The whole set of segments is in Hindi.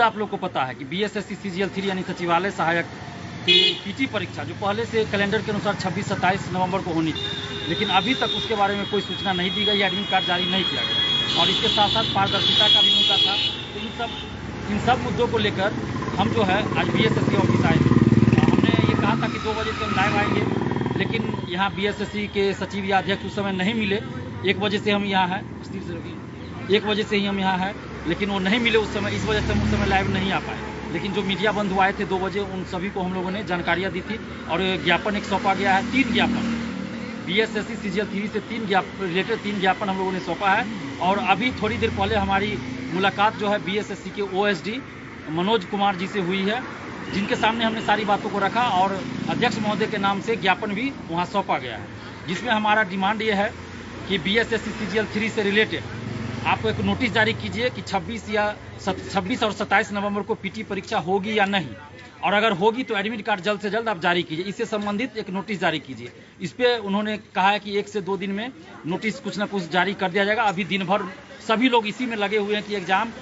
आप लोग को पता है कि बीएसएससी सीजीएल 3 यानी सचिवालय सहायक की पीटी परीक्षा जो पहले से कैलेंडर के अनुसार 26-27 नवंबर को होनी थी, लेकिन अभी तक उसके बारे में कोई सूचना नहीं दी गई, एडमिट कार्ड जारी नहीं किया गया और इसके साथ साथ पारदर्शिता का भी मुद्दा था। तो इन सब मुद्दों को लेकर हम जो है आज बीएसएससी ऑफिस आए थे। हमने ये कहा था कि 2 बजे से हम लाइव आएंगे, लेकिन यहाँ बीएसएससी के सचिव या अध्यक्ष उस समय नहीं मिले। 1 बजे से हम यहाँ हैं, 1 बजे से ही हम यहाँ हैं, लेकिन वो नहीं मिले उस समय। इस वजह से हम उस समय लाइव नहीं आ पाए। लेकिन जो मीडिया बंधु आए थे 2 बजे, उन सभी को हम लोगों ने जानकारियाँ दी थी और ज्ञापन एक सौंपा गया है। 3 ज्ञापन बीएसएससी सीजीएल 3 से 3 रिलेटेड 3 ज्ञापन हम लोगों ने सौंपा है। और अभी थोड़ी देर पहले हमारी मुलाकात जो है बीएसएससी के ओएसडी मनोज कुमार जी से हुई है, जिनके सामने हमने सारी बातों को रखा और अध्यक्ष महोदय के नाम से ज्ञापन भी वहाँ सौंपा गया है, जिसमें हमारा डिमांड ये है कि बीएसएससी सीजीएल 3 से रिलेटेड आप एक नोटिस जारी कीजिए कि 26 और 27 नवंबर को पीटी परीक्षा होगी या नहीं, और अगर होगी तो एडमिट कार्ड जल्द से जल्द आप जारी कीजिए। इससे संबंधित एक नोटिस जारी कीजिए। इस पे उन्होंने कहा है कि 1 से 2 दिन में नोटिस कुछ ना कुछ जारी कर दिया जाएगा। अभी दिन भर सभी लोग इसी में लगे हुए हैं कि एग्जाम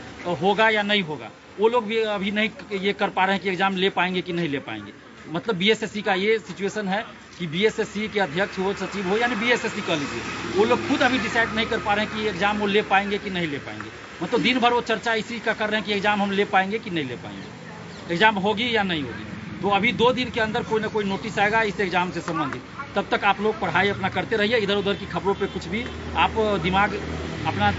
होगा या नहीं होगा। वो लोग भी अभी नहीं ये कर पा रहे हैं कि एग्जाम ले पाएंगे कि नहीं ले पाएंगे। मतलब बीएसएससी का ये सिचुएशन है कि बीएसएससी के अध्यक्ष हो, सचिव हो, यानी बीएसएससी कह लीजिए, वो लोग खुद अभी डिसाइड नहीं कर पा रहे हैं कि एग्जाम वो ले पाएंगे कि नहीं ले पाएंगे। मतलब दिन भर वो चर्चा इसी का कर रहे हैं कि एग्जाम हम ले पाएंगे कि नहीं ले पाएंगे, एग्जाम होगी या नहीं होगी। तो अभी 2 दिन के अंदर कोई ना कोई नोटिस आएगा इस एग्जाम से संबंधित। तब तक आप लोग पढ़ाई अपना करते रहिए, इधर उधर की खबरों पर कुछ भी आप दिमाग अपना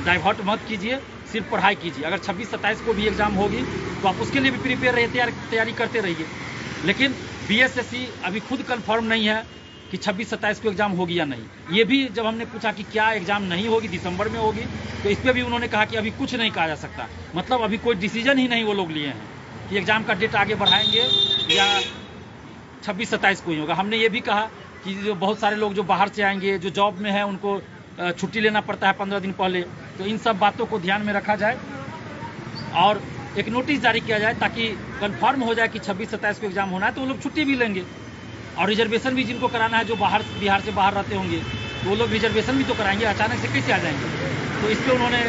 डाइवर्ट मत कीजिए, सिर्फ पढ़ाई कीजिए। अगर 26-27 को भी एग्जाम होगी तो आप उसके लिए भी प्रिपेयर रहिए, तैयारी करते रहिए। लेकिन बीएसएससी अभी खुद कंफर्म नहीं है कि 26-27 को एग्जाम होगी या नहीं। ये भी जब हमने पूछा कि क्या एग्जाम नहीं होगी, दिसंबर में होगी, तो इस पर भी उन्होंने कहा कि अभी कुछ नहीं कहा जा सकता। मतलब अभी कोई डिसीजन ही नहीं वो लोग लिए हैं कि एग्जाम का डेट आगे बढ़ाएंगे या 26-27 को ही होगा। हमने ये भी कहा कि जो बहुत सारे लोग जो बाहर से आएंगे, जो जॉब में है, उनको छुट्टी लेना पड़ता है 15 दिन पहले, तो इन सब बातों को ध्यान में रखा जाए और एक नोटिस जारी किया जाए ताकि कंफर्म हो जाए कि 26-27 को एग्जाम होना है तो वो लोग छुट्टी भी लेंगे। और रिजर्वेशन भी जिनको कराना है, जो बिहार से बाहर रहते होंगे, तो वो लोग रिजर्वेशन भी तो कराएंगे, अचानक से कैसे आ जाएंगे। तो इस पर उन्होंने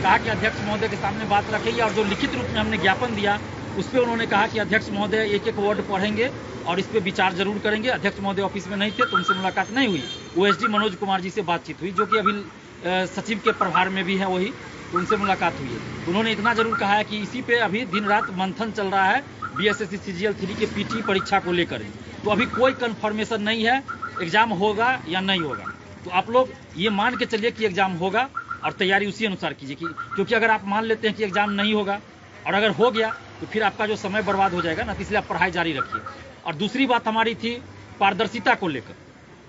कहा कि अध्यक्ष महोदय के सामने बात रखेंगे। और जो लिखित रूप में हमने ज्ञापन दिया उस पर उन्होंने कहा कि अध्यक्ष महोदय एक वर्ड पढ़ेंगे और इस पर विचार जरूर करेंगे। अध्यक्ष महोदय ऑफिस में नहीं थे तो उनसे मुलाकात नहीं हुई। ओएसडी मनोज कुमार जी से बातचीत हुई, जो कि अभी सचिव के प्रभार में भी है वही, तो उनसे मुलाकात हुई है। तो उन्होंने इतना जरूर कहा है कि इसी पे अभी दिन रात मंथन चल रहा है बीएसएससी सीजीएल 3 के पीटी परीक्षा को लेकर। तो अभी कोई कंफर्मेशन नहीं है एग्जाम होगा या नहीं होगा। तो आप लोग ये मान के चलिए कि एग्जाम होगा और तैयारी उसी अनुसार कीजिए, क्योंकि अगर आप मान लेते हैं कि एग्जाम नहीं होगा और अगर हो गया तो फिर आपका जो समय बर्बाद हो जाएगा ना, तो इसलिए आप पढ़ाई जारी रखिए। और दूसरी बात हमारी थी पारदर्शिता को लेकर।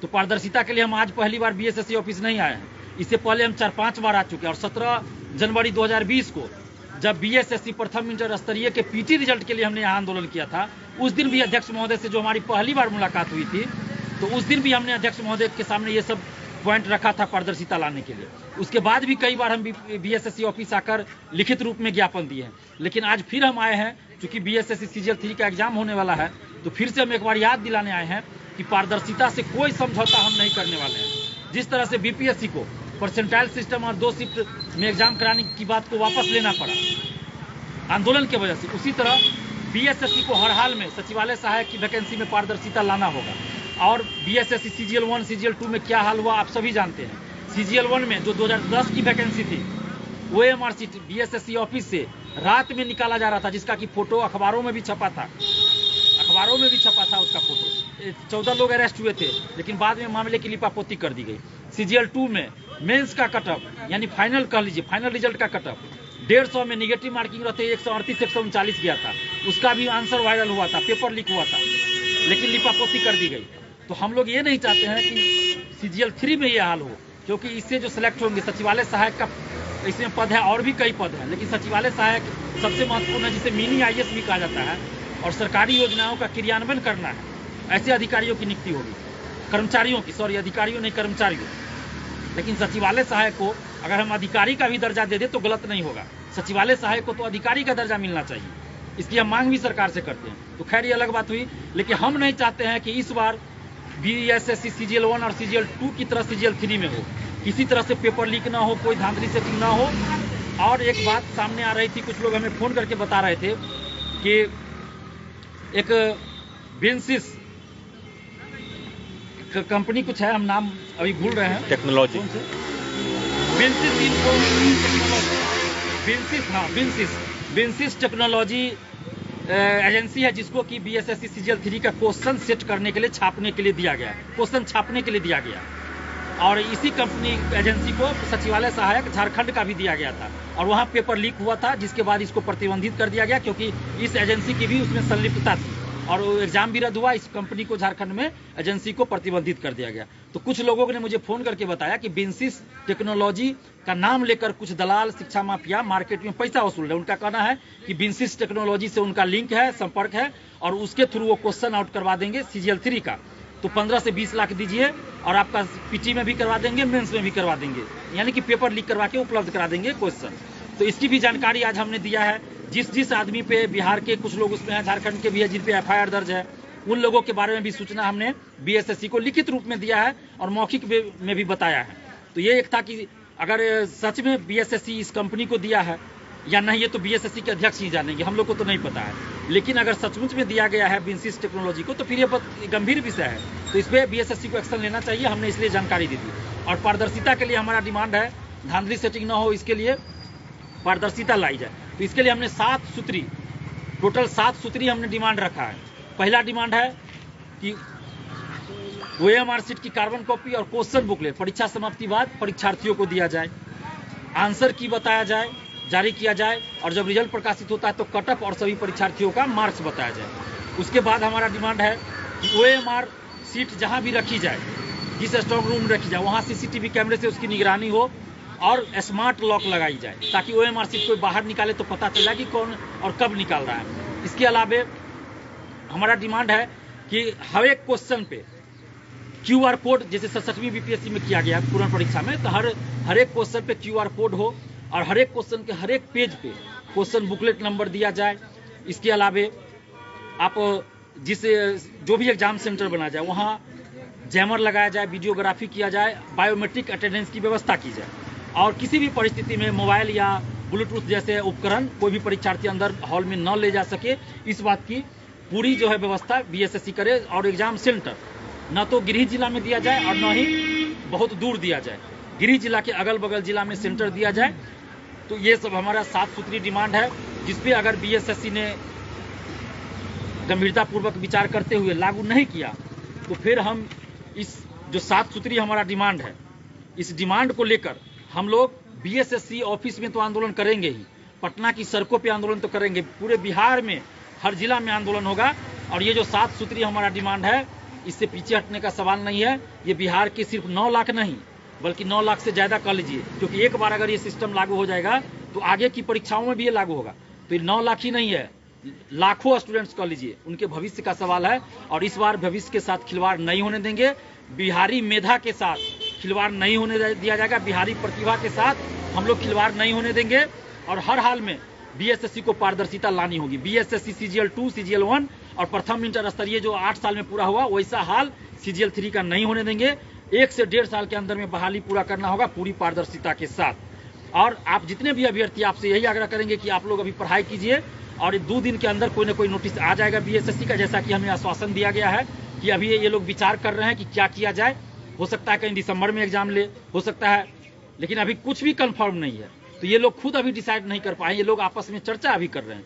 तो पारदर्शिता के लिए हम आज पहली बार बीएसएससी ऑफिस नहीं आए हैं, इससे पहले हम 4-5 बार आ चुके हैं। और 17 जनवरी 2020 को जब बीएसएससी प्रथम इंटर स्तरीय के पीटी रिजल्ट के लिए हमने यहाँ आंदोलन किया था, उस दिन भी अध्यक्ष महोदय से जो हमारी पहली बार मुलाकात हुई थी, तो उस दिन भी हमने अध्यक्ष महोदय के सामने ये सब पॉइंट रखा था पारदर्शिता लाने के लिए। उसके बाद भी कई बार हम बीएसएससी ऑफिस आकर लिखित रूप में ज्ञापन दिए हैं। लेकिन आज फिर हम आए हैं, क्योंकि बीएसएससी सीजीएल 3 का एग्जाम होने वाला है, तो फिर से हम एक बार याद दिलाने आए हैं कि पारदर्शिता से कोई समझौता हम नहीं करने वाले हैं। जिस तरह से बीपीएससी को परसेंटाइल सिस्टम और 2 शिफ्ट में एग्जाम कराने की बात को वापस लेना पड़ा आंदोलन की वजह से, उसी तरह बीएसएससी को हर हाल में सचिवालय सहायक की वैकेंसी में पारदर्शिता लाना होगा। और बीएसएससी सीजीएल 1 सीजीएल 2 में क्या हाल हुआ आप सभी जानते हैं। सीजीएल 1 में जो 2010 की वैकेंसी थी, ओएमआर सीट बीएसएससी ऑफिस से रात में निकाला जा रहा था, जिसका कि फोटो अखबारों में भी छपा था, उसका फोटो। 14 लोग अरेस्ट हुए थे, लेकिन बाद में मामले की लिपापोती कर दी गई। सीजीएल 2 में मेंस का कटअप, यानी फाइनल कह लीजिए, फाइनल रिजल्ट का कटअप 150 में निगेटिव मार्किंग रहते 138-139 गया था। उसका भी आंसर वायरल हुआ था, पेपर लीक हुआ था, लेकिन लिपापोती कर दी गई। तो हम लोग ये नहीं चाहते हैं कि सीजीएल 3 में ये हाल हो, क्योंकि इससे जो सिलेक्ट होंगे, सचिवालय सहायक का इसमें पद है और भी कई पद हैं, लेकिन सचिवालय सहायक सबसे महत्वपूर्ण है, जिसे मिनी आईएएस भी कहा जाता है। और सरकारी योजनाओं का क्रियान्वयन करना है, ऐसे अधिकारियों की नियुक्ति होगी, कर्मचारियों की, सॉरी अधिकारियों नहीं कर्मचारियों। लेकिन सचिवालय सहायक को अगर हम अधिकारी का भी दर्जा दे दें तो गलत नहीं होगा। सचिवालय सहायक को तो अधिकारी का दर्जा मिलना चाहिए, इसकी हम मांग भी सरकार से करते हैं। तो खैर ये अलग बात हुई, लेकिन हम नहीं चाहते हैं कि इस बार बीएसएससी सीजीएल 1 और सीजीएल 2 की तरह सीजीएल 3 में हो, किसी तरह से पेपर लीक ना हो, कोई धांधली सेटिंग ना हो और एक बात सामने आ रही थी, कुछ लोग हमें फ़ोन करके बता रहे थे कि एक बेंसिस कंपनी कुछ है, हम नाम अभी भूल रहे हैं, टेक्नोलॉजी, बेंसिस इनको बेंसिस, हाँ बेंसिस टेक्नोलॉजी एजेंसी है, जिसको कि बीएसएससी सीजीएल 3 का क्वेश्चन सेट करने के लिए, छापने के लिए दिया गया, क्वेश्चन छापने के लिए दिया गया। और इसी कंपनी एजेंसी को सचिवालय सहायक झारखंड का भी दिया गया था, और वहाँ पेपर लीक हुआ था, जिसके बाद इसको प्रतिबंधित कर दिया गया, क्योंकि इस एजेंसी की भी उसमें संलिप्तता थी, और एग्जाम भी रद्द हुआ। इस कंपनी को झारखंड में एजेंसी को प्रतिबंधित कर दिया गया। तो कुछ लोगों ने मुझे फ़ोन करके बताया कि बेंसिस टेक्नोलॉजी का नाम लेकर कुछ दलाल, शिक्षा माफिया मार्केट में पैसा वसूल रहे हैं। उनका कहना है कि बेंसिस टेक्नोलॉजी से उनका लिंक है, संपर्क है, और उसके थ्रू वो क्वेश्चन आउट करवा देंगे सीजीएल 3 का। तो 15 से 20 लाख दीजिए और आपका पीटी में भी करवा देंगे, मेंस में भी करवा देंगे, यानी कि पेपर लीक करवा के उपलब्ध करा देंगे क्वेश्चन। तो इसकी भी जानकारी आज हमने दिया है। जिस आदमी पे, बिहार के कुछ लोग उसमें हैं, झारखंड के भी है, जिन पे एफआईआर दर्ज है, उन लोगों के बारे में भी सूचना हमने बीएसएससी को लिखित रूप में दिया है और मौखिक में भी बताया है। तो ये एक था कि अगर सच में बीएसएससी इस कंपनी को दिया है या नहीं, ये तो बीएसएससी के अध्यक्ष ही जानेंगे, हम लोग को तो नहीं पता है। लेकिन अगर सचमुच में दिया गया है बेंसिस टेक्नोलॉजी को, तो फिर ये गंभीर विषय है, तो इस पर बीएसएससी को एक्शन लेना चाहिए। हमने इसलिए जानकारी दी थी। और पारदर्शिता के लिए हमारा डिमांड है, धांधली सेटिंग न हो, इसके लिए पारदर्शिता लाई जाए। तो इसके लिए हमने 7 सूत्री, टोटल 7 सूत्री हमने डिमांड रखा है। पहला डिमांड है कि ओएमआर शीट की कार्बन कॉपी और क्वेश्चन बुकलेट परीक्षा समाप्ति बाद परीक्षार्थियों को दिया जाए, आंसर की बताया जाए, जारी किया जाए, और जब रिजल्ट प्रकाशित होता है तो कट ऑफ और सभी परीक्षार्थियों का मार्क्स बताया जाए। उसके बाद हमारा डिमांड है कि ओएमआर शीट जहां भी रखी जाए, जिस स्ट्रॉन्ग रूम में रखी जाए, वहां सीसीटीवी कैमरे से उसकी निगरानी हो और स्मार्ट लॉक लगाई जाए, ताकि ओएमआर शीट कोई बाहर निकाले तो पता चला कि कौन और कब निकाल रहा है। इसके अलावा हमारा डिमांड है कि हर एक क्वेश्चन पे QR कोड, जैसे 67वीं बीपीएससी में किया गया पूर्ण परीक्षा में, तो हर एक क्वेश्चन पे QR कोड हो, और हर एक क्वेश्चन के हर एक पेज पे क्वेश्चन बुकलेट नंबर दिया जाए। इसके अलावा आप जो भी एग्जाम सेंटर बनाया जाए, वहाँ जैमर लगाया जाए, वीडियोग्राफी किया जाए, बायोमेट्रिक अटेंडेंस की व्यवस्था की जाए, और किसी भी परिस्थिति में मोबाइल या ब्लूटूथ जैसे उपकरण कोई भी परीक्षार्थी अंदर हॉल में न ले जा सके, इस बात की पूरी जो है व्यवस्था बीएसएससी करे। और एग्जाम सेंटर न तो गृह जिला में दिया जाए और न ही बहुत दूर दिया जाए, गृह जिला के अगल बगल जिला में सेंटर दिया जाए। तो ये सब हमारा 7 सूत्री डिमांड है, जिसपे अगर बीएसएससी ने गंभीरतापूर्वक विचार करते हुए लागू नहीं किया, तो फिर हम इस जो 7 सूत्री हमारा डिमांड है, इस डिमांड को लेकर हम लोग बीएसएससी ऑफिस में तो आंदोलन करेंगे ही, पटना की सड़कों पे आंदोलन तो करेंगे, पूरे बिहार में हर जिला में आंदोलन होगा। और ये जो 7 सूत्री हमारा डिमांड है, इससे पीछे हटने का सवाल नहीं है। ये बिहार के सिर्फ 9 लाख नहीं, बल्कि 9 लाख से ज़्यादा कह लीजिए, क्योंकि एक बार अगर ये सिस्टम लागू हो जाएगा तो आगे की परीक्षाओं में भी ये लागू होगा। तो ये 9 लाख ही नहीं है, लाखों स्टूडेंट्स कह लीजिए, उनके भविष्य का सवाल है। और इस बार भविष्य के साथ खिलवाड़ नहीं होने देंगे, बिहारी मेधा के साथ खिलवाड़ नहीं होने दिया जाएगा, बिहारी प्रतिभा के साथ हम लोग खिलवाड़ नहीं होने देंगे। और हर हाल में बीएसएससी को पारदर्शिता लानी होगी। बीएसएससी सीजीएल 2, सीजीएल 1 और प्रथम इंटर स्तरीय जो 8 साल में पूरा हुआ, वैसा हाल सीजीएल 3 का नहीं होने देंगे। 1 से 1.5 साल के अंदर में बहाली पूरा करना होगा, पूरी पारदर्शिता के साथ। और आप जितने भी अभ्यर्थी, आपसे यही आग्रह करेंगे कि आप लोग अभी पढ़ाई कीजिए, और 2 दिन के अंदर कोई ना कोई नोटिस आ जाएगा बीएसएससी का, जैसा कि हमें आश्वासन दिया गया है कि अभी ये लोग विचार कर रहे हैं कि क्या किया जाए। हो सकता है कहीं दिसंबर में एग्जाम ले, हो सकता है, लेकिन अभी कुछ भी कंफर्म नहीं है। तो ये लोग खुद अभी डिसाइड नहीं कर पाए, ये लोग आपस में चर्चा अभी कर रहे हैं।